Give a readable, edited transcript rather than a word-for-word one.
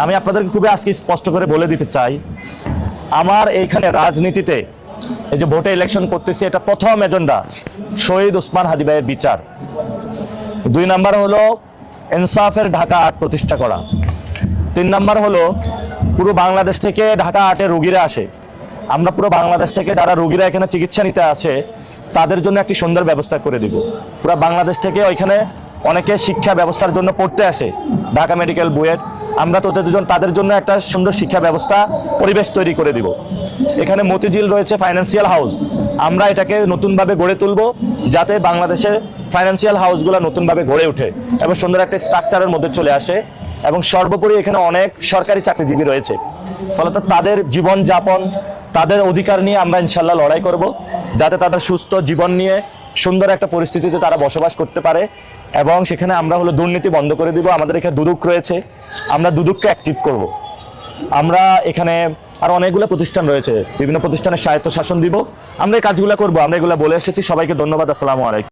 আমি আপনাদেরকে খুবই আজকে স্পষ্ট করে বলে দিতে চাই, আমার এইখানে রাজনীতিতে এই যে ভোটে ইলেকশন করতেছি, এটা প্রথম এজেন্ডা শহীদ ওসমান হাদি ভাইয়ের বিচার। 2 নাম্বার হলো ইনসাফের ঢাকা 8 প্রতিষ্ঠা করা। 3 নাম্বার হলো পুরো বাংলাদেশ থেকে ঢাকা 8-এ রোগীরা আসে, আমরা পুরো বাংলাদেশ থেকে যারা রোগীরা এখানে চিকিৎসা নিতে আসে তাদের জন্য একটি সুন্দর ব্যবস্থা করে দিব। পুরো বাংলাদেশ থেকে ওইখানে অনেকে শিক্ষা ব্যবস্থার জন্য পড়তে আসে, ঢাকা মেডিকেল বুয়েট, আমরা তো তাদের জন্য একটা সুন্দর শিক্ষা ব্যবস্থা পরিবেশ তৈরি করে দিব। এখানে মতিঝিল রয়েছে ফাইন্যান্সিয়াল হাউস, আমরা এটাকে নতুনভাবে গড়ে তুলব যাতে বাংলাদেশে ফাইন্যান্সিয়াল হাউসগুলো নতুনভাবে গড়ে ওঠে এবং সুন্দর একটা স্ট্রাকচারের মধ্যে চলে আসে। এবং সর্বোপরি এখানে অনেক সরকারি চাকরিজীবী রয়েছে, ফলত তাদের জীবনযাপন, তাদের অধিকার নিয়ে আমরা ইনশাল্লাহ লড়াই করব, যাতে তাদের সুস্থ জীবন নিয়ে সুন্দর একটা পরিস্থিতিতে তারা বসবাস করতে পারে। এবং সেখানে আমরা হলো দুর্নীতি বন্ধ করে দিব। আমাদের এখানে দুদক রয়েছে, আমরা দুদককে অ্যাক্টিভ করব। আমরা এখানে আর অনেকগুলো প্রতিষ্ঠান রয়েছে, বিভিন্ন প্রতিষ্ঠানের স্বায়ত্তশাসন দিব। আমরা এই কাজগুলো করব, আমরা এগুলো বলে এসেছি। সবাইকে ধন্যবাদ। আসসালামু আলাইকুম।